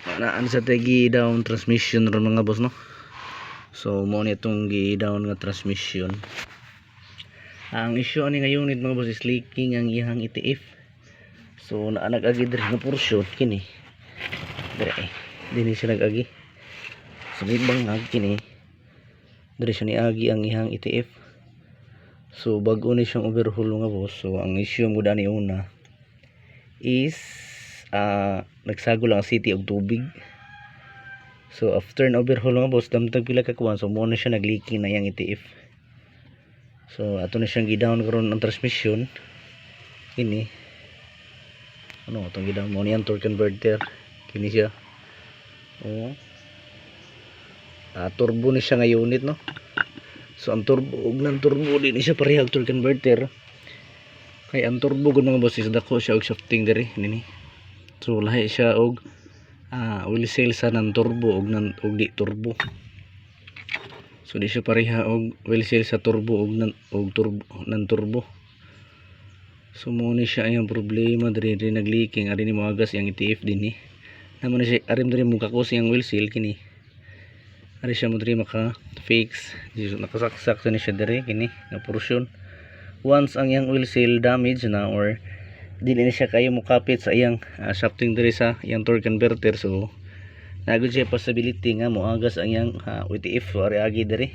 naan sa tagi down transmission ron mga boss no. So mo ni itong gi down nga transmission. Ang issue ani nga unit mga boss is leaking ang iyang ETF. So nag-agi diri nga portion kini. Diri dinhi siya nag-agi. So may bangag kini. Diri siya niagi ang iyang ETF. So bag-o ni siyang overhaul nga boss. So ang issue mo dani una is nagsago lang ang city og tubig. So after na overhaul nga boss damtag pila ka kuwan, so mo na siya nag-leaking na yang ETF. So ato na siyang gidown karon ang transmission kini. Ano atong gidown mo ni ang torque converter kini siya. Turbo ni siya nga unit no. So ang turbo ug nang turbo din siya parehag torque converter. Kay ang turbo gud mga boss is dako siya og shafting diri nini. So lahi siya og oil seal sa nan turbo og di turbo. So di siya pareha og oil seal sa turbo og nan turbo. So mo ni siya ang problema diri nag-leaking ari ni moagas yang ETF dinhi. Namo ni siya arim diri mo kakos yang oil seal kini. Ari siya mo diri maka fix. Nakasaksak ni siya diri kini nga portion. Once ang yang oil seal damage na or dili na siya kayo mukapit sa iyang shafting diri sa iyang torque converter, so nagud siya possibility nga moagas ang iyang ETF so ari agi diri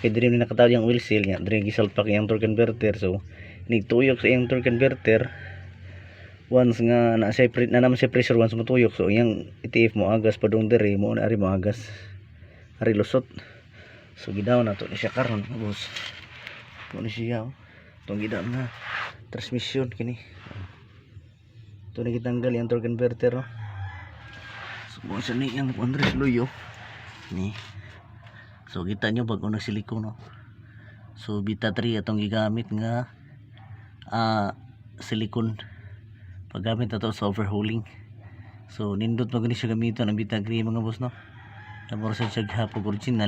kay diri ni nakataw yung oil seal nya diri gisalpak iyang torque converter. So nigtuyok sa iyang torque converter once nga na naman siya pressure once matuyok, so iyang ETF moagas padung diri mo na ari moagas ari lusot. So gidaw na to ni siya karon boss. Mo ni siya itong gidaw na transmission kini. Ito na kitanggal yung torque converter no? So kung saan yung Andres Luyo ni. So kita nyo bago nagsiliko no. So Beta 3 atong gigamit nga silicone paggamit na to sa overhauling. So nindot pag siya gamiton ang Beta 3 mga boss no. Tapos siya hapog original.